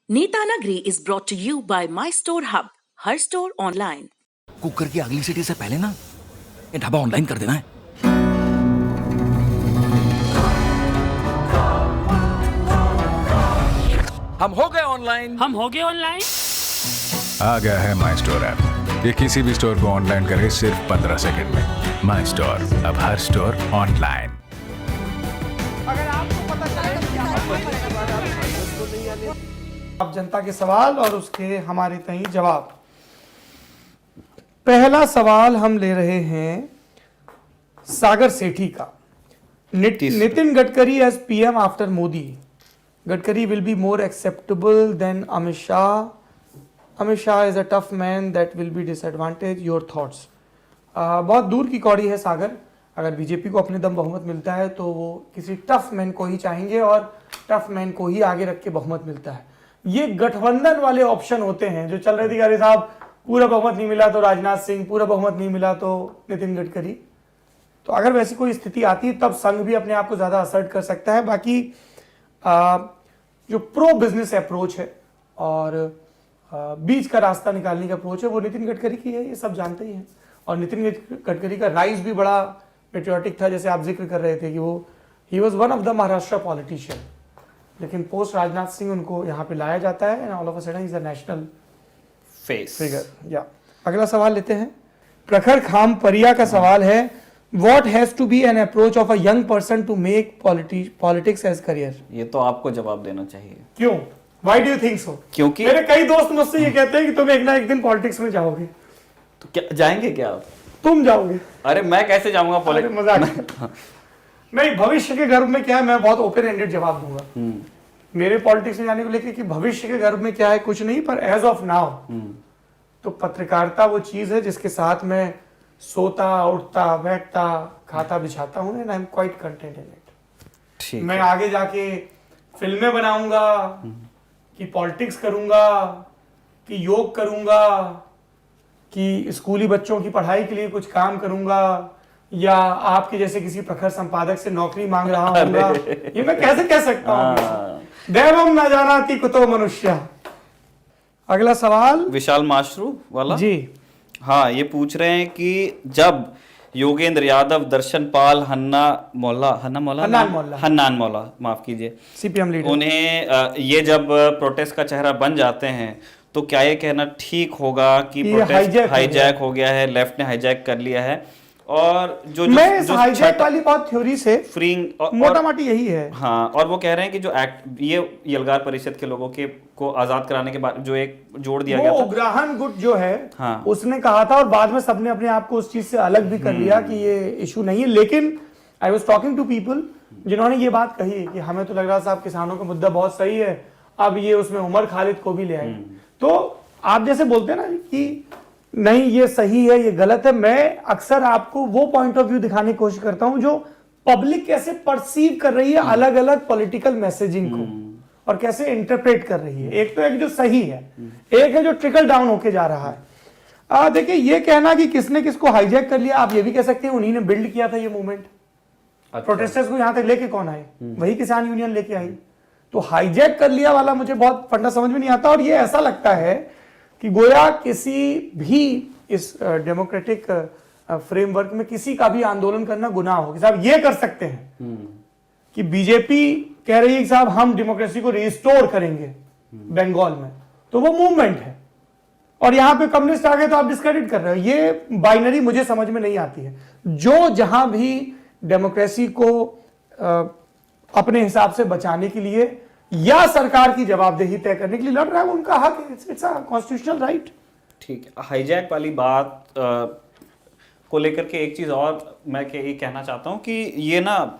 नीता नगरी is brought to you by My Store Hub, her store online. Cooker की अगली city से पहले ना ये ढाबा ऑनलाइन कर देना है। हम हो गए ऑनलाइन। आ गया है माई स्टोर ऐप। ये किसी भी स्टोर को ऑनलाइन करे सिर्फ 15 सेकंड में। माई स्टोर, अब हर स्टोर ऑनलाइन। अब जनता के सवाल और उसके हमारे तई जवाब। पहला सवाल हम ले रहे हैं सागर सेठी का। Nitin Gadkari as PM after Modi, Gadkari will be more acceptable than Amit Shah. Amit Shah is a tough man that will be disadvantage. Your thoughts. बहुत दूर की कौड़ी है सागर। अगर बीजेपी को अपने दम बहुमत मिलता है तो वो किसी टफ मैन को ही चाहेंगे और टफ मैन को ही आगे रख के बहुमत मिलता है। ये गठबंधन वाले ऑप्शन होते हैं जो चल रहे थे। अरे साहब पूरा बहुमत नहीं मिला तो राजनाथ सिंह, पूरा बहुमत नहीं मिला तो नितिन गडकरी। तो अगर वैसी कोई स्थिति आती है तब संघ भी अपने आप को ज्यादा असर्ट कर सकता है। बाकी जो प्रो बिजनेस अप्रोच है और बीच का रास्ता निकालने का अप्रोच है वो नितिन गडकरी की है, ये सब जानते ही हैं। और नितिन गडकरी का राइज भी बड़ा पेट्रियोटिक था, जैसे आप जिक्र कर रहे थे कि वो he was one of the Maharashtra politician. लेकिन पोस्ट राजनाथ सिंह उनको यहाँ पे लाया जाता है and all of a sudden is a national face figure. या अगला सवाल लेते हैं। प्रखर खाम परिया का सवाल है, what has to be an approach of a young person to make politics as career? ये तो आपको जवाब देना चाहिए। क्यों? Why do you think so? क्योंकि मेरे कई दोस्त मुझसे ये कहते हैं कि तुम एक ना एक दिन पॉलिटिक्स में जाओगे। तो क्या जाएंगे क्या आप? तुम जाओगे? अरे मैं कैसे जाऊंगा अरे पॉलिटिक्स? मजाक। नहीं, भविष्य के गर्भ में क्या है मैं बहुत ओपन एंडेड जवाब दूंगा। मेरे पॉलिटिक्स में जाने को लेकर कि भविष्य के गर्भ में क्या है कुछ नहीं, पर एज ऑफ नाउ तो पत्रकारिता वो चीज है जिसके साथ मैं सोता उठता बैठता खाता बिछाता हूँ and I am quite content in it. ठीक मैं आगे जाके फिल्में बनाऊंगा कि पॉलिटिक्स करूंगा कि योग करूंगा कि स्कूली बच्चों की पढ़ाई के लिए कुछ काम करूंगा या आपके जैसे किसी प्रखर संपादक से नौकरी मांग रहा हूँगा, ये मैं कैसे कह सकता हूँ? देवम न जानाति कुतो मनुष्य। अगला सवाल विशाल माशरू वाला जी। हाँ, ये पूछ रहे हैं कि जब योगेंद्र यादव, दर्शन पाल, हन्नान मौला माफ कीजिए, सीपीएम लीडर, उन्हें ये जब प्रोटेस्ट का चेहरा बन जाते हैं तो क्या ये कहना ठीक होगा कि प्रोटेस्ट हाईजैक हो गया है, लेफ्ट ने हाईजैक कर लिया है? और मैं इस हाईजैक वाली बात थ्योरी से फ्रीइंग मोटा मोटी यही है। हाँ, और वो कह रहे हैं कि जो एक्ट ये यलगार परिषद के लोगों के को आजाद कराने के बाद जो एक जोड़ दिया गया था, उग्रहन गुट जो है हाँ, उसने कहा था और बाद में सबने अपने आप को उस चीज से अलग भी कर लिया कि ये इशू नहीं है। लेकिन I was talking to people जिन्होंने ये बात कही कि हमें तो लग रहा साहब किसानों का मुद्दा बहुत सही है, अब ये उसमें उमर खालिद को भी ले आए। तो आप जैसे बोलते हैं ना कि नहीं ये सही है ये गलत है, मैं अक्सर आपको वो पॉइंट ऑफ व्यू दिखाने की कोशिश करता हूं जो पब्लिक कैसे परसीव कर रही है अलग अलग पॉलिटिकल मैसेजिंग को और कैसे इंटरप्रेट कर रही है। एक तो एक जो सही है, एक है जो ट्रिकल डाउन होके जा रहा है। देखिए ये कहना कि किसने किसको हाईजैक कर लिया, आप ये भी कह सकते हैं उन्हीं ने बिल्ड किया था ये मूवमेंट। प्रोटेस्टर्स को यहां तक लेके कौन आए? वही किसान यूनियन लेके आई। तो हाईजैक कर लिया वाला मुझे बहुत फंडा समझ में नहीं आता। और ये ऐसा लगता है कि गोया किसी भी इस डेमोक्रेटिक फ्रेमवर्क में किसी का भी आंदोलन करना गुनाह हो कि साहब ये कर सकते हैं कि बीजेपी कह रही है कि साहब हम डेमोक्रेसी को रिस्टोर करेंगे बंगाल में, तो वो मूवमेंट है और यहां पे कम्युनिस्ट आ गए तो आप डिस्क्रेडिट कर रहे हो। ये बाइनरी मुझे समझ में नहीं आती है। जो जहां भी डेमोक्रेसी को अपने हिसाब से बचाने के लिए या सरकार की जवाबदेही तय करने के लिए लड़ रहा है, उनका हक है, इट्स अ कॉन्स्टिट्यूशनल राइट। ठीक है। हाईजैक वाली बात को लेकर के एक चीज और मैं ये कहना चाहता हूं कि ये ना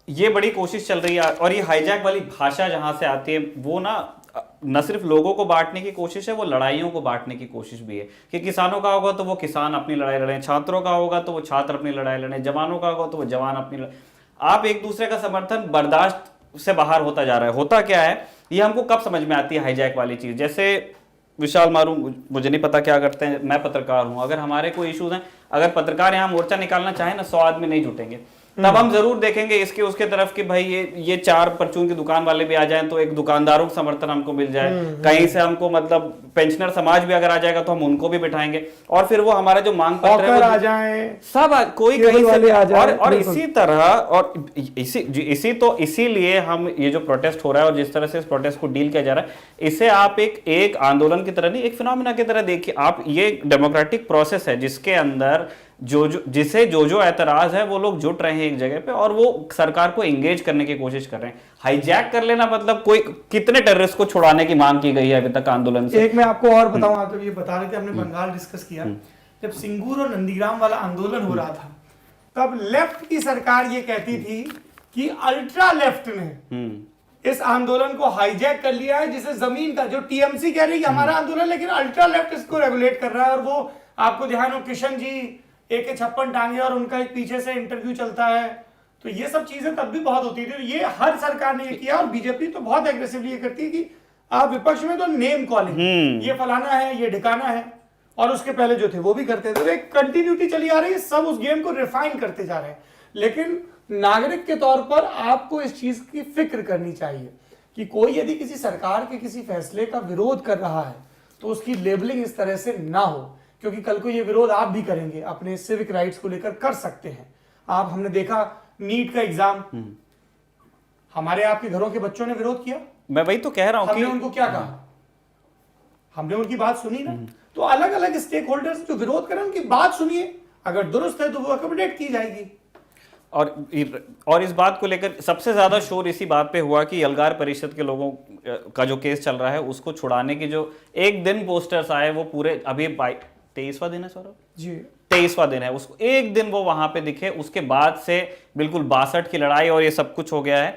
ये बड़ी कोशिश चल रही है और ये हाईजैक वाली भाषा जहां से आती है वो न सिर्फ लोगों को बांटने की कोशिश है, वो लड़ाइयों को बांटने की कोशिश भी है कि किसानों का होगा तो वो किसान अपनी लड़ाई लड़ें, छात्रों का होगा तो वो छात्र अपनी लड़ाई लड़ें, जवानों का होगा तो वो जवान अपनी लड़ाई। आप एक दूसरे का समर्थन बर्दाश्त से बाहर होता जा रहा है। होता क्या है ये हमको कब समझ में आती है हाईजैक वाली चीज? जैसे विशाल मारू मुझे नहीं पता क्या करते हैं, मैं पत्रकार हूं, अगर हमारे कोई इश्यूज हैं, अगर पत्रकार यहाँ मोर्चा निकालना चाहे ना 100 आदमी नहीं जुटेंगे। तब हम जरूर देखेंगे इसके उसके तरफ कि भाई ये 4 परचून की दुकान वाले भी आ जाएं तो एक दुकानदारों का समर्थन हमको मिल जाए, कहीं से हमको मतलब पेंशनर समाज भी अगर आ जाएगा तो हम उनको भी बिठाएंगे, और फिर वो हमारा जो मांग पत्र है आ जाए, सब कोई कहीं से आ जाए, और इसी तरह और इसीलिए हम ये जो प्रोटेस्ट हो रहा है और जिस तरह से इस प्रोटेस्ट को डील किया जा रहा है, इसे आप एक आंदोलन की तरह नहीं, एक फिनोमिना की तरह देखिए आप। ये डेमोक्रेटिक प्रोसेस है जिसके अंदर जो एतराज है वो लोग जुट रहे हैं एक जगह पे और वो सरकार को एंगेज करने की कोशिश कर रहे हैं। हाईजैक कर लेना मतलब कोई कितने टेररिस्ट को छुड़ाने की मांग की गई है अभी तक आंदोलन से। एक मैं आपको और बताऊं, आप तो ये बता रहे थे, हमने बंगाल डिस्कस किया, जब सिंगूर और नंदीग्राम वाला आंदोलन हो रहा था तब लेफ्ट की सरकार ये कहती थी कि अल्ट्रा लेफ्ट ने इस आंदोलन को हाईजैक कर लिया है, जिसे जमीन का जो टीएमसी कह रही है हमारा आंदोलन, लेकिन अल्ट्रा लेफ्ट इसको रेगुलेट कर रहा है। और वो आपको ध्यान हो किशन जी AK-56 टांगे और उनका एक पीछे से इंटरव्यू चलता है, तो ये सब चीजें तब भी बहुत होती थी। ये हर सरकार ने ये किया और बीजेपी तो बहुत एग्रेसिवली ये करती है कि आप विपक्ष में तो नेम कॉलिंग, ये फलाना है, ये ढिकाना है, और उसके पहले जो थे वो भी करते थे। तो एक कंटिन्यूटी चली आ रही है, सब उस गेम को रिफाइन करते जा रहे हैं। लेकिन नागरिक के तौर पर आपको इस चीज की फिक्र करनी चाहिए कि कोई यदि किसी सरकार के किसी फैसले का विरोध कर रहा है तो उसकी लेबलिंग इस तरह से ना हो, क्योंकि कल को ये विरोध आप भी करेंगे, अपने सिविक राइट्स को लेकर कर सकते हैं आप। हमने देखा नीट का एग्जाम, हमारे आपके घरों के बच्चों ने विरोध किया, मैं वही तो कह रहा हूं, हमने उनको क्या कहा, हमने उनकी बात सुनी ना। तो अलग अलग स्टेक होल्डर्स जो विरोध करें उनकी बात सुनिए, अगर दुरुस्त है तो वो अकोमोडेट की जाएगी। और इस बात को लेकर सबसे ज्यादा शोर इसी बात पे हुआ कि अलगार परिषद के लोगों का जो केस चल रहा है उसको छुड़ाने की जो एक दिन पोस्टर्स आए वो पूरे अभी 23वां दिन है सौरभ जी, 23वां दिन है, उसको एक दिन वो वहां पे दिखे, उसके बाद से बिल्कुल 62 की लड़ाई और ये सब कुछ हो गया है।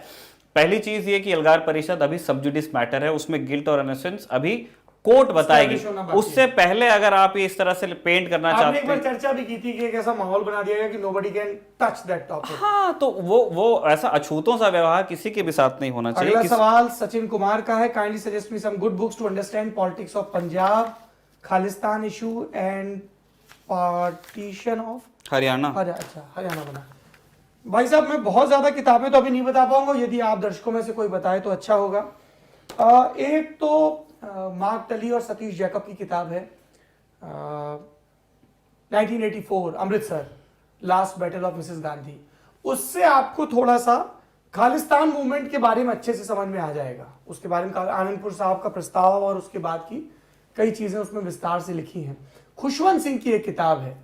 पहली चीज ये कि अलगार परिषद अभी सब जुडिस मैटर है, उसमें गिल्ट और इनोसेंस अभी कोर्ट बताएगी। उससे पहले अगर आप इस तरह से पेंट करना चाहते हैं, एक बार चर्चा भी की थी कि एक ऐसा माहौल बना दिया गया कि nobody can touch that topic। हाँ, तो वो ऐसा अछूतों सा व्यवहार किसी के भी साथ नहीं होना चाहिए। अगला सवाल सचिन कुमार का है, kindly suggest me some good books to understand politics of Punjab, Khalistan issue and partition of Haryana. अच्छा, हरियाणा बना। भाई साहब मैं बहुत ज्यादा किताबें तो अभी नहीं बता पाऊंगा, यदि आप दर्शकों में से कोई बताए तो अच्छा होगा। एक तो मार्क टली और सतीश जैकब की किताब है 1984 Amritsar last battle of Mrs Gandhi, उससे आपको थोड़ा सा खालिस्तान मूवमेंट के बारे में अच्छे से समझ में आ जाएगा। उसके बारे में आनंदपुर साहब का प्रस्ताव और उसके बाद की कई चीजें उसमें विस्तार से लिखी हैं। खुशवंत सिंह की एक किताब है,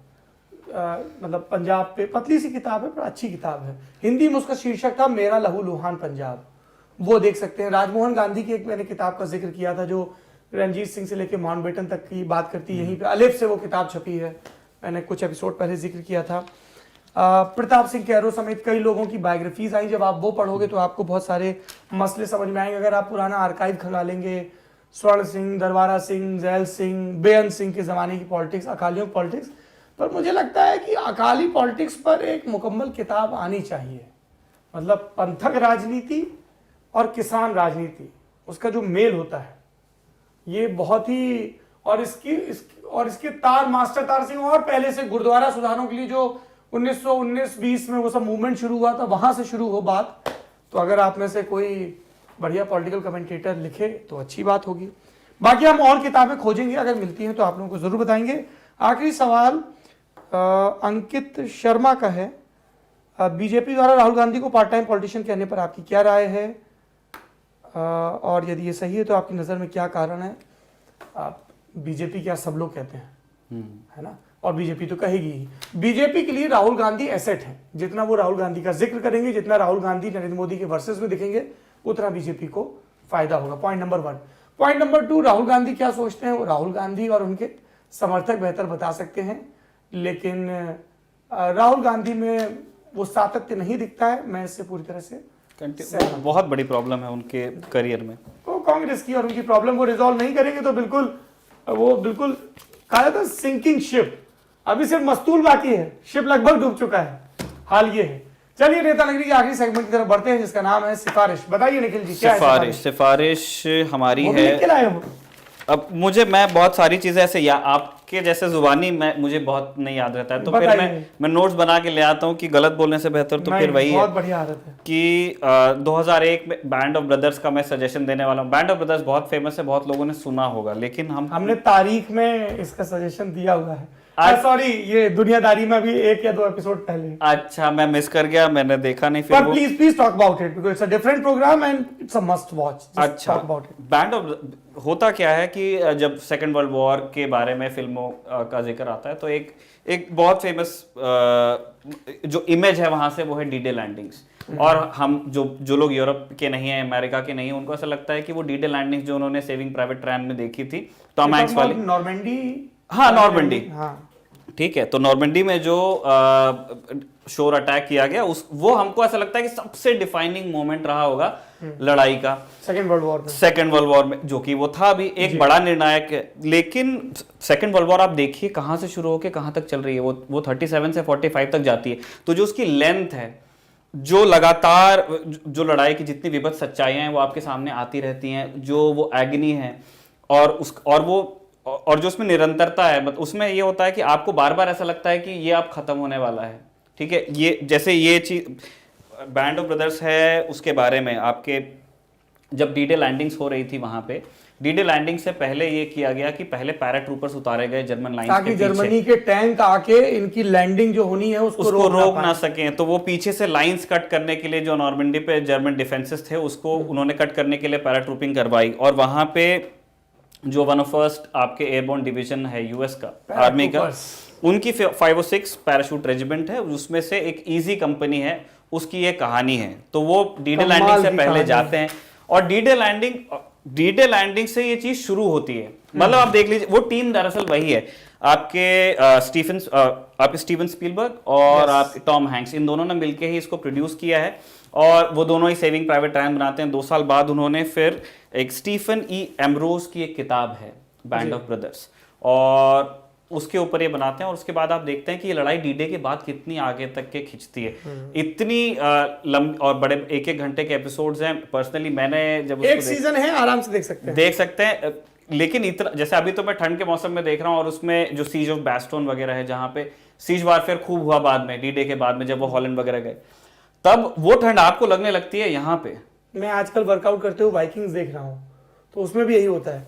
मतलब पंजाब पे पतली सी किताब है पर अच्छी किताब है, हिंदी में उसका शीर्षक था मेरा लहू लुहान पंजाब, वो देख सकते हैं। राजमोहन गांधी की एक मैंने किताब का जिक्र किया था जो रणजीत सिंह से लेकर माउंटबेटन तक की बात करती है, यहीं पे अलिफ से वो किताब छपी है, मैंने कुछ एपिसोड पहले जिक्र किया था। प्रताप सिंह कैरो समेत कई लोगों की बायोग्राफीज आई, जब आप वो पढ़ोगे तो आपको बहुत सारे मसले समझ में आएंगे। अगर आप पुराना आर्काइव खंगालेंगे, स्वर्ण सिंह, दरबारा सिंह, जैल सिंह, बेअंत सिंह के जमाने की पॉलिटिक्स, अकालियों की पॉलिटिक्स, पर मुझे लगता है कि अकाली पॉलिटिक्स पर एक मुकम्मल किताब आनी चाहिए। मतलब पंथक राजनीति और किसान राजनीति, उसका जो मेल होता है ये बहुत ही, और इसके तार मास्टर तार सिंह और पहले से गुरुद्वारा सुधारों के लिए जो 1919-20 में वो सब मूवमेंट शुरू हुआ था, वहां से शुरू हो बात। तो अगर आप में से कोई बढ़िया पॉलिटिकल कमेंटेटर लिखे तो अच्छी बात होगी। बाकी हम और किताबें खोजेंगे, अगर मिलती हैं तो आप लोगों को जरूर बताएंगे। आखिरी सवाल अंकित शर्मा का है, बीजेपी द्वारा राहुल गांधी को पार्ट टाइम पॉलिटिशियन कहने पर आपकी क्या राय है, और यदि ये सही है तो आपकी नज़र में क्या कारण है। आप बीजेपी क्या सब लोग कहते हैं, है ना, और बीजेपी तो कहेगी ही। बीजेपी के लिए राहुल गांधी एसेट है, जितना वो राहुल गांधी का जिक्र करेंगे, जितना राहुल गांधी नरेंद्र मोदी के वर्सेस में दिखेंगे, उतना बीजेपी को फायदा होगा। Point number 1। Point number 2, Rahul Gandhi क्या सोचते हैं वो राहुल गांधी और उनके समर्थक बेहतर बता सकते हैं, लेकिन राहुल गांधी में वो सातत्य नहीं दिखता है। मैं इससे पूरी तरह से बहुत बड़ी प्रॉब्लम है उनके करियर में। वो कांग्रेस की और उनकी प्रॉब्लम को रिजॉल्व नहीं करेंगे तो बिल्कुल कहा जाता है सिंकिंग शिप, अभी सिर्फ मस्तूल बाकी है, शिप लगभग डूब चुका है, हाल ये है। चलिए नेता नगरी के आखिरी सेगमेंट की तरफ बढ़ते हैं जिसका नाम है सिफारिश। बताइए निखिल जी, क्या है सिफारिश हमारी है। अब मैं बहुत सारी चीजें ऐसे, या आप आपके जैसे जुबानी मुझे बहुत नहीं याद रहता है, तो फिर बताइए। मैं नोट्स बना के ले आता हूँ कि गलत बोलने से बेहतर तो फिर वही बहुत है बढ़िया आदत है कि 2001 में बैंड ऑफ ब्रदर्स का मैं सजेशन देने वाला हूँ। बैंड ऑफ ब्रदर्स बहुत फेमस है, बहुत लोगों ने सुना होगा, लेकिन हमने तारीख में इसका सजेशन दिया हुआ है। सॉरी, ये दुनियादारी में अभी 1 या 2 एपिसोड पहले। अच्छा, मैं मिस कर गया, मैंने देखा नहीं फिर। पर please talk about it because it's a different program and it's a must watch. अच्छा, talk about it. Band of होता क्या है कि जब सेकेंड वर्ल्ड वॉर के बारे में फिल्मों का जिक्र आता है तो एक बहुत फेमस जो इमेज है वहां से वो है डी-डे लैंडिंग्स। और हम जो लोग यूरोप के नहीं है, अमेरिका के नहीं है, उनको ऐसा लगता है कि वो डी-डे लैंडिंग्स जो उन्होंने सेविंग प्राइवेट रैन में देखी थी टॉम हैंक्स वाली, नॉर्मंडी। हाँ नॉर्मंडी, हाँ ठीक है। तो नॉर्मंडी में जो शोर अटैक किया गया वो हमको ऐसा लगता है कि सबसे डिफाइनिंग मोमेंट रहा होगा लड़ाई का सेकेंड वर्ल्ड वॉर में, जो कि वो था भी एक बड़ा निर्णायक है। लेकिन सेकेंड वर्ल्ड वॉर आप देखिए कहां से शुरू होकर कहां तक चल रही है, वो 37 से 45 तक जाती है। तो जो उसकी लेंथ है, जो लगातार जो लड़ाई की जितनी विभत्स सच्चाइयां हैं वो आपके सामने आती रहती हैं, जो वो एग्नी है और जो उसमें निरंतरता है, मतलब उसमें ये होता है कि आपको बार बार ऐसा लगता है कि ये अब खत्म होने वाला है, ठीक है। ये जैसे ये चीज बैंड ऑफ ब्रदर्स है, उसके बारे में आपके जब डी-डे लैंडिंग्स हो रही थी वहां पे, डी-डे लैंडिंग से पहले ये किया गया कि पहले पैराट्रूपर्स उतारे गए जर्मन लाइंस के पीछे, ताकि जर्मनी के टैंक आके इनकी लैंडिंग जो होनी है उसको रोक ना सके। तो वो पीछे से लाइंस कट करने के लिए जो नॉर्मंडी पे जर्मन डिफेंसेस थे उसको उन्होंने कट करने के लिए पैराट्रूपिंग करवाई। और वहां पे जो 101st आपके एयरबोर्न डिवीजन है यूएस का, आर्मी का, उनकी 506 पैराशूट रेजिमेंट है, उसमें से एक इजी कंपनी है, उसकी ये कहानी है। तो वो डी-डे लैंडिंग से पहले जाते हैं और डी-डे लैंडिंग से ये चीज शुरू होती है। मतलब आप देख लीजिए, वो टीम दरअसल वही है, आपके स्टीवन स्पीलबर्ग और आपके टॉम हैंक्स, इन दोनों ने मिलकर ही इसको प्रोड्यूस किया है। और वो दोनों ही सेविंग प्राइवेट रायन बनाते हैं। 2 साल बाद उन्होंने फिर एक स्टीफन ई एम्ब्रोज की एक किताब है बैंड ऑफ ब्रदर्स, और उसके ऊपर ये बनाते हैं। और उसके बाद आप देखते हैं कि ये लड़ाई डी-डे के बाद कितनी आगे तक के खिंचती है। इतनी लंबी और बड़े 1-1 घंटे के एपिसोड्स हैं। पर्सनली मैंने जब एक सीजन है, आराम से देख सकते हैं। लेकिन इतना, जैसे अभी तो मैं ठंड के मौसम में देख रहा हूँ, और उसमें जो सीज ऑफ बैस्टोन वगैरह है, जहाँ पे सीज वारफेयर खूब हुआ बाद में, डी-डे के बाद में जब वो हॉलैंड वगैरह गए, तब वो ठंड आपको लगने लगती है यहाँ पे। मैं आजकल वर्कआउट करते हुए वाइकिंग्स देख रहा हूँ, तो उसमें भी यही होता है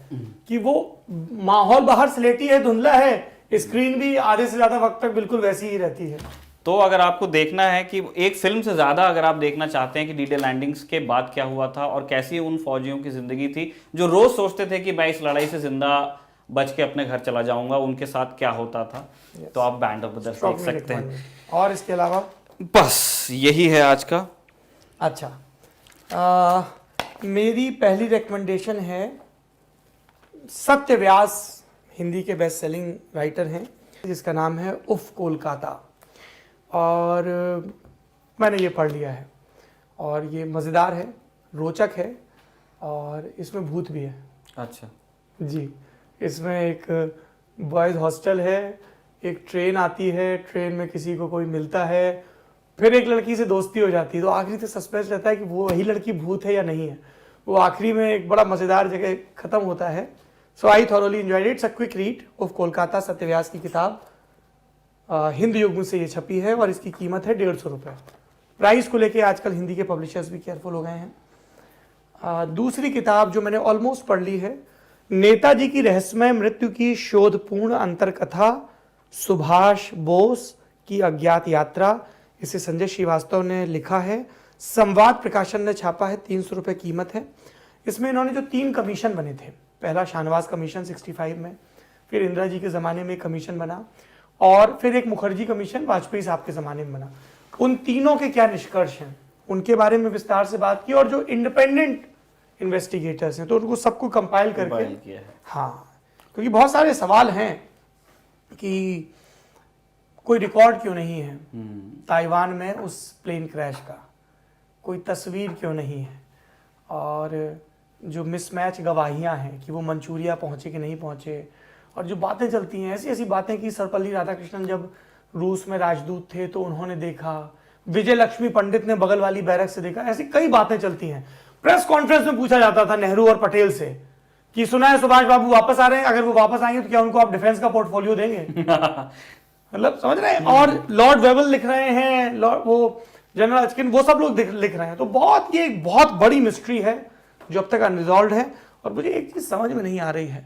कि वो माहौल बाहर स्लेटी है, धुंधला है, स्क्रीन भी आधे से ज्यादा वक्त तक बिल्कुल वैसी ही रहती है। तो अगर आपको देखना है कि एक फिल्म से ज्यादा अगर आप देखना चाहते हैं कि डी-डे लैंडिंग्स के बाद क्या हुआ था और कैसी उन फौजियों की जिंदगी थी जो रोज सोचते थे कि मैं इस लड़ाई से जिंदा बच के अपने घर चला जाऊंगा, उनके साथ क्या होता था, तो आप बैंड ऑफ ब्रदर्स देख सकते हैं। और इसके अलावा बस यही है आज का। अच्छा, मेरी पहली रिकमेंडेशन है, सत्य व्यास हिंदी के बेस्ट सेलिंग राइटर हैं, जिसका नाम है उफ कोलकाता, और मैंने ये पढ़ लिया है और ये मज़ेदार है, रोचक है, और इसमें भूत भी है। अच्छा जी, इसमें एक बॉयज़ हॉस्टल है, एक ट्रेन आती है, ट्रेन में किसी को कोई मिलता है, फिर एक लड़की से दोस्ती हो जाती है, तो आखिरी तक सस्पेंस रहता है कि वो वही लड़की भूत है या नहीं है। वो आखिरी में एक बड़ा मज़ेदार जगह ख़त्म होता है। So I thoroughly enjoyed it's a quick read of Kolkata, Satyavyas की किताब, हिंद युग से ये छपी है और इसकी कीमत है 150 रुपये। प्राइस को लेके आजकल हिंदी के पब्लिशर्स भी केयरफुल हो गए हैं। दूसरी किताब जो मैंने ऑलमोस्ट पढ़ ली है, नेताजी की रहस्यमय मृत्यु की शोधपूर्ण अंतरकथा, सुभाष बोस की अज्ञात यात्रा। इसे संजय श्रीवास्तव ने लिखा है, संवाद प्रकाशन ने छापा है, 300 रुपये कीमत है। इसमें इन्होंने जो 3 कमीशन बने थे, पहला शाहनवाज कमीशन 65 में, फिर इंदिरा जी के ज़माने में कमीशन बना, और फिर एक मुखर्जी कमीशन वाजपेयी साहब के ज़माने में बना। उन तीनों के क्या निष्कर्ष हैं, उनके बारे में विस्तार से बात की, और जो इंडिपेंडेंट इन्वेस्टिगेटर्स हैं तो उनको सबको कंपाइल करके, हाँ, क्योंकि बहुत सारे सवाल हैं कि कोई रिकॉर्ड क्यों नहीं है ताइवान में उस प्लेन क्रैश का, कोई तस्वीर क्यों नहीं है, और जो मिसमैच गवाहियां हैं कि वो मंचूरिया पहुंचे कि नहीं पहुंचे, और जो बातें चलती हैं, ऐसी ऐसी बातें कि सर्वपल्ली राधाकृष्णन जब रूस में राजदूत थे तो उन्होंने देखा, विजय लक्ष्मी पंडित ने बगल वाली बैरक से देखा, ऐसी कई बातें चलती हैं। प्रेस कॉन्फ्रेंस में पूछा जाता था नेहरू और पटेल से कि सुना है सुभाष बाबू वापस आ रहे हैं, अगर वो वापस आएंगे तो क्या उनको आप डिफेंस का पोर्टफोलियो देंगे? मतलब समझ रहे हैं। और लॉर्ड वेबल लिख रहे हैं, वो जनरल अचकिन, वो सब लोग लिख रहे हैं। तो बहुत, ये एक बहुत बड़ी मिस्ट्री है जो अब तक अनरिजॉल्व है। और मुझे एक चीज समझ में नहीं आ रही है,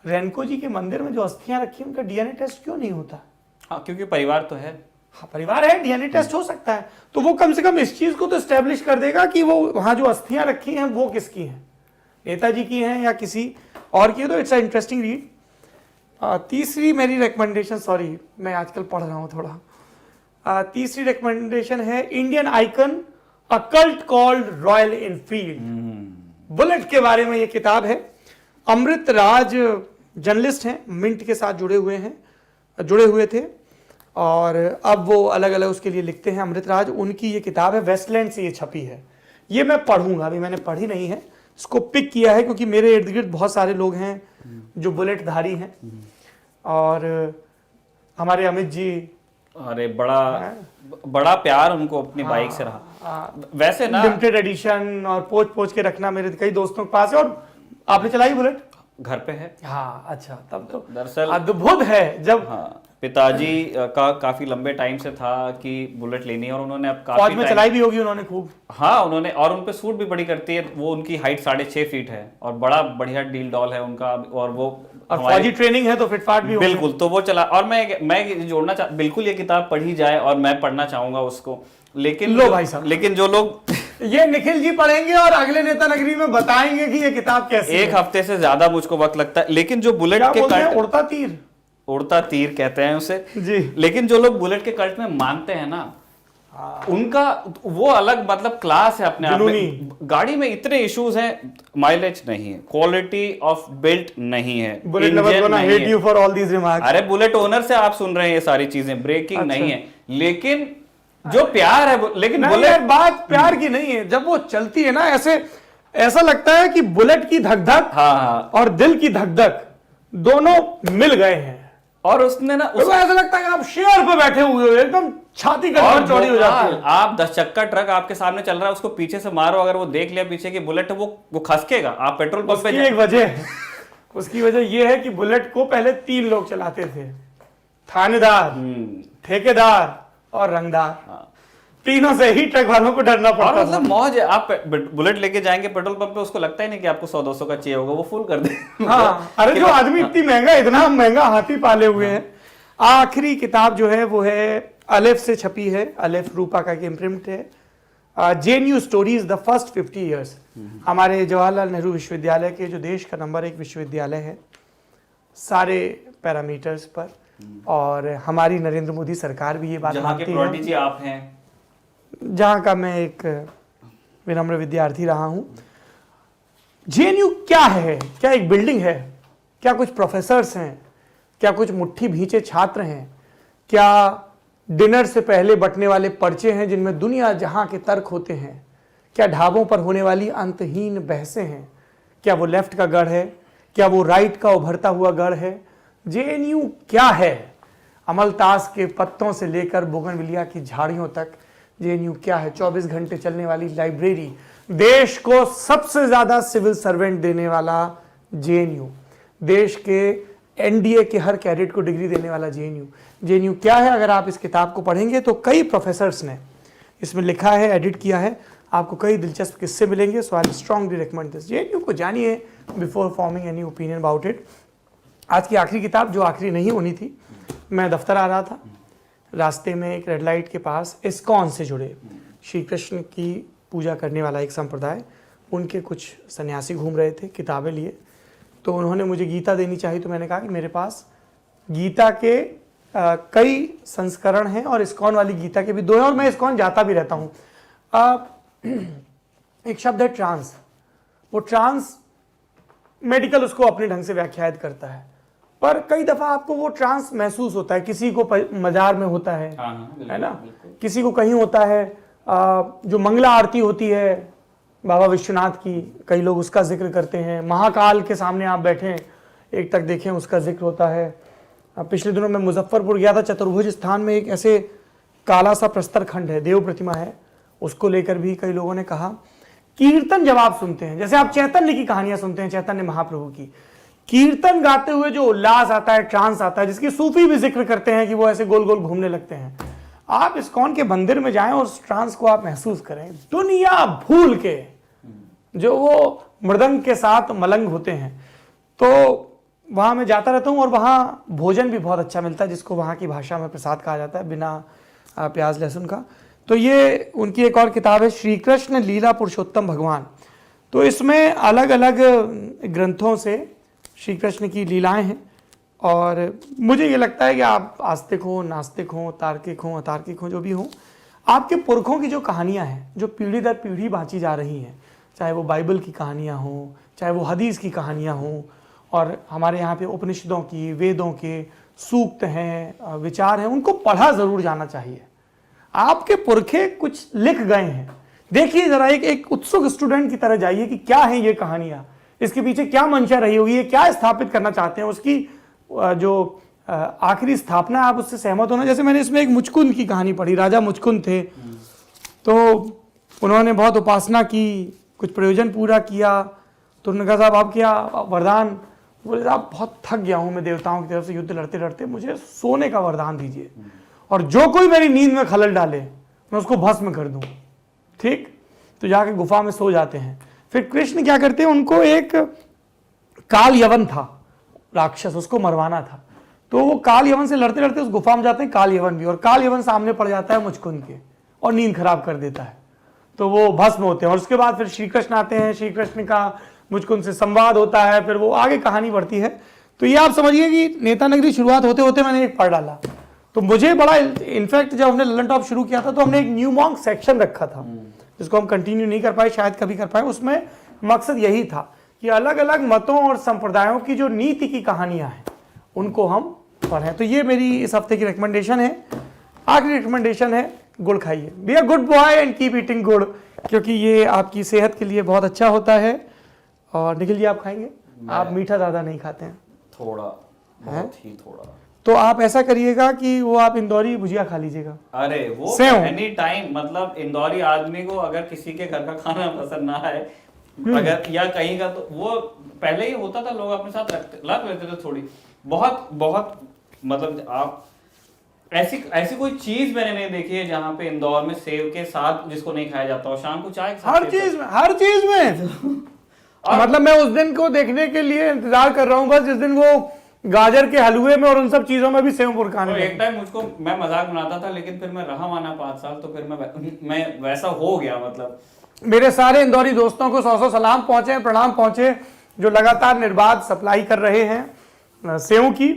रेनको जी के मंदिर में जो अस्थियां रखी हैं उनका डीएनए टेस्ट क्यों नहीं होता? हाँ, क्योंकि परिवार तो है। हाँ, परिवार है, डीएनए टेस्ट हो सकता है, तो वो कम से कम इस चीज को तो एस्टेब्लिश कर देगा कि वो वहां जो अस्थियां रखी हैं वो किसकी हैं, नेताजी की हैं या किसी और की है। तो इट्स अ इंटरेस्टिंग रीड। तीसरी मेरी रिकमेंडेशन, सॉरी मैं आजकल पढ़ रहा हूँ थोड़ा, तीसरी रिकमेंडेशन है Indian icon a cult called royal Enfield. Bullet के बारे में ये किताब है। अमृत राज जर्नलिस्ट हैं, मिंट के साथ जुड़े हुए थे और अब वो अलग अलग उसके लिए लिखते हैं। अमृत राज, उनकी ये किताब है, वेस्टलैंड से ये छपी है। ये मैं पढ़ूंगा, अभी मैंने पढ़ी नहीं है, इसको पिक किया है क्योंकि मेरे इर्द गिर्द बहुत सारे लोग हैं जो बुलेट धारी हैं और हमारे अमित जी, अरे बड़ा प्यार उनको अपनी बाइक से रहा। वैसे ना लिमिटेड एडिशन और पोच के रखना मेरे कई दोस्तों के पास है। और आपने चलाई बुलेट? घर पे है। हाँ, अच्छा, तब तो दरअसल अद्भुत है। जब हाँ, पिताजी का काफी लंबे टाइम से था कि बुलेट लेनी है और उन्होंने अब काफी फौज में चलाई भी होगी उन्होंने खूब। हाँ, उन्होंने, और उनपे सूट भी बड़ी करती है। वो उनकी हाइट 6.5 फीट है और बड़ा बढ़िया डील डॉल है उनका। और वो फौजी ट्रेनिंग है तो फिटफाट भी बिल्कुल। तो वो चला, और मैं जोड़ना बिल्कुल ये किताब पढ़ी जाए और मैं पढ़ना चाहूंगा उसको। लेकिन लो भाई साहब, लेकिन जो लोग ये निखिल जी पढ़ेंगे और अगले नेता नगरी में बताएंगे कि ये किताब कैसी है। एक हफ्ते से ज्यादा मुझको वक्त लगता है। लेकिन जो बुलेट क्या के बोलते हैं? कल्ट, उड़ता तीर कहते हैं उसे जी। लेकिन जो लोग बुलेट के कल्ट में मानते हैं ना, उनका वो अलग मतलब क्लास है अपने आप में। गाड़ी में इतने इश्यूज हैं, माइलेज नहीं है, क्वालिटी ऑफ बिल्ट नहीं है, Bullet lovers gonna hate you for all these remarks. अरे बुलेट ओनर से आप सुन रहे हैं ये सारी चीजें, ब्रेकिंग नहीं है, लेकिन जो प्यार है, लेकिन बुलेट बात प्यार की नहीं है। जब वो चलती है ना, ऐसा लगता है कि बुलेट की धक धक और दिल की धक धक दोनों मिल गए हैं। और उसने ना ऐसा लगता है कि आप शेयर पे बैठे हुए हो, एकदम छाती कमर चौड़ी हो जाती है। आप 10 चक्का ट्रक आपके सामने चल रहा है, उसको पीछे से मारो, अगर वो देख लिया पीछे की बुलेट, वो खसकेगा। आप पेट्रोल पंप पे एक वजह है, उसकी वजह यह है कि बुलेट को पहले 3 लोग चलाते थे, थानेदार, ठेकेदार और रंगदार। तीनों से ही ट्रक वालों को डरना पड़ता और मतलब मौज है। आप बुलेट लेके जाएंगे पेट्रोल पंप पे, उसको लगता ही नहीं कि आपको 100-200 का चाहिए होगा, वो फुल कर दे। हाँ, अरे जो आदमी इतना महंगा हाथी पाले हुए हैं। आखिरी किताब जो है वो है अलेफ से छपी है, अलेफ रूपा का इम्प्रिंट है, JNU stories the first 50 years. हमारे जवाहरलाल नेहरू विश्वविद्यालय के जो देश का नंबर 1 विश्वविद्यालय है सारे पैरामीटर्स पर, और हमारी नरेंद्र मोदी सरकार भी ये बात मानती है, आप हैं जहां का मैं एक विनम्र विद्यार्थी रहा हूं। जेएनयू क्या है? क्या एक बिल्डिंग है? क्या कुछ प्रोफेसर्स हैं? क्या कुछ मुट्ठी भींचे छात्र हैं? क्या डिनर से पहले बंटने वाले पर्चे हैं जिनमें दुनिया जहां के तर्क होते हैं? क्या ढाबों पर होने वाली अंतहीन बहसें हैं? क्या वो लेफ्ट का गढ़ है? क्या वो राइट का उभरता हुआ गढ़ है? जेएनयू क्या है? अमलतास के पत्तों से लेकर बोगनविलिया की झाड़ियों तक जेएनयू क्या है? 24 घंटे चलने वाली लाइब्रेरी, देश को सबसे ज्यादा सिविल सर्वेंट देने वाला जेएनयू, देश के एनडीए के हर कैडेट को डिग्री देने वाला जेएनयू। जेएनयू क्या है? अगर आप इस किताब को पढ़ेंगे तो कई प्रोफेसर्स ने इसमें लिखा है, एडिट किया है, आपको कई दिलचस्प किस्से मिलेंगे। So I strongly recommend this. JNU को जानिए before forming any opinion about it. आज की आखिरी किताब, जो आखिरी नहीं होनी थी, मैं दफ्तर आ रहा था, रास्ते में एक रेड लाइट के पास इस्कॉन से जुड़े श्री कृष्ण की पूजा करने वाला एक संप्रदाय, उनके कुछ सन्यासी घूम रहे थे किताबें लिए। तो उन्होंने मुझे गीता देनी चाहिए, तो मैंने कहा कि मेरे पास गीता के कई संस्करण हैं और इस्कॉन वाली गीता के भी 2 हैं, और मैं इस्कॉन जाता भी रहता हूँ। एक शब्द है ट्रांस, वो ट्रांस मेडिकल उसको अपने ढंग से व्याख्यात करता है, पर कई दफा आपको वो ट्रांस महसूस होता है। किसी को मजार में होता है ना, किसी को कहीं होता है। जो मंगला आरती होती है बाबा विश्वनाथ की, कई लोग उसका जिक्र करते हैं। महाकाल के सामने आप बैठें, एक तक देखें, उसका जिक्र होता है। पिछले दिनों मैं मुजफ्फरपुर गया था, चतुर्भुज स्थान में एक ऐसे काला सा प्रस्तर खंड है, देव प्रतिमा है, उसको लेकर भी कई लोगों ने कहा। कीर्तन जब आप सुनते हैं, जैसे आप चैतन्य की कहानियां सुनते हैं, चैतन्य महाप्रभु की, कीर्तन गाते हुए जो उल्लास आता है, ट्रांस आता है, जिसकी सूफी भी जिक्र करते हैं कि वो ऐसे गोल गोल घूमने लगते हैं, आप इस्कॉन के मंदिर में जाएं और उस ट्रांस को आप महसूस करें, दुनिया भूल के, जो वो मृदंग के साथ मलंग होते हैं। तो वहाँ मैं जाता रहता हूँ और वहाँ भोजन भी बहुत अच्छा मिलता है, जिसको वहाँ की भाषा में प्रसाद कहा जाता है, बिना प्याज लहसुन का। तो ये उनकी एक और किताब है, श्री कृष्ण लीला पुरुषोत्तम भगवान। तो इसमें अलग अलग ग्रंथों से श्री कृष्ण की लीलाएं हैं, और मुझे ये लगता है कि आप आस्तिक हो, नास्तिक हो, तार्किक हो, अतार्किक हो, जो भी हो, आपके पुरखों की जो कहानियाँ हैं, जो पीढ़ी दर पीढ़ी बाँची जा रही हैं, चाहे वो बाइबल की कहानियाँ हों, चाहे वो हदीस की कहानियाँ हों, और हमारे यहाँ पे उपनिषदों की, वेदों के सूक्त हैं, विचार हैं, उनको पढ़ा ज़रूर जाना चाहिए। आपके पुरखे कुछ लिख गए हैं, देखिए ज़रा, एक उत्सुक स्टूडेंट की तरह जाइए कि क्या है ये कहानियाँ, इसके पीछे क्या मंशा रही होगी, ये क्या स्थापित करना चाहते हैं, उसकी जो आखिरी स्थापना आप उससे सहमत होना। जैसे मैंने इसमें एक मुचकुंद की कहानी पढ़ी, राजा मुचकुंद थे, तो उन्होंने बहुत उपासना की, कुछ प्रयोजन पूरा किया, तो उन्होंने कहा साहब आप क्या वरदान, बोले साहब बहुत थक गया हूँ मैं देवताओं की तरफ से युद्ध लड़ते लड़ते, मुझे सोने का वरदान दीजिए, और जो कोई मेरी नींद में खलल डाले मैं उसको भस्म कर दूँ। ठीक, तो जाके गुफा में सो जाते हैं। फिर कृष्ण क्या करते हैं, उनको एक काल यवन था राक्षस, उसको मरवाना था, तो वो काल यवन से लड़ते लड़ते उस गुफा में जाते हैं, काल यवन भी, और काल यवन सामने पड़ जाता है मुचकुंद के और नींद खराब कर देता है, तो वो भस्म होते हैं। और उसके बाद फिर श्री कृष्ण आते हैं, श्री कृष्ण का मुचकुंद से संवाद होता है, फिर वो आगे कहानी बढ़ती है। तो ये आप समझिए कि नेता नगरी शुरुआत होते होते मैंने एक पढ़ डाला, तो मुझे बड़ा, इनफैक्ट जब हमने ललन टॉप शुरू किया था तो हमने एक न्यू मॉन्क सेक्शन रखा था, जिसको हम कंटिन्यू नहीं कर पाए, शायद कभी कर पाए। उसमें मकसद यही था कि अलग अलग मतों और संप्रदायों की जो नीति की कहानियां हैं उनको हम पढ़ें। तो ये मेरी इस हफ्ते की रिकमेंडेशन है। आखिरी रिकमेंडेशन है, गुड़ खाइए, be a good boy and keep eating गुड़, क्योंकि ये आपकी सेहत के लिए बहुत अच्छा होता है। और निखिल जी आप खाएंगे? आप मीठा ज़्यादा नहीं खाते हैं? थोड़ा, बहुत ही थोड़ा। तो आप ऐसा करिएगा कि वो आप इंदौरी भुजिया खा लीजिएगा। अरे वो एनी टाइम, मतलब इंदौरी आदमी को अगर किसी के घर का खाना पसंद ना आए, अगर या कहीं का, तो वो पहले ही होता था, लोग अपने साथ रख लेते थे थोड़ी बहुत बहुत, मतलब आप ऐसी कोई चीज मैंने नहीं देखी है जहाँ पे इंदौर में सेव के साथ जिसको नहीं खाया जाता हो, शाम को चाय के साथ, हर चीज में मतलब मैं उस दिन को देखने के लिए इंतजार कर रहा हूँ बस, जिस दिन वो गाजर के हलवे में और उन सब चीजों में भी सेव पुरखाने। तो एक टाइम मुझको, मैं मजाक बनाता था, लेकिन फिर मैं रहा माना 5 साल, तो फिर मैं वैसा हो गया। मतलब मेरे सारे इंदौरी दोस्तों को 100 सलाम पहुंचे, प्रणाम पहुंचे, जो लगातार निर्बाध सप्लाई कर रहे हैं सेव की।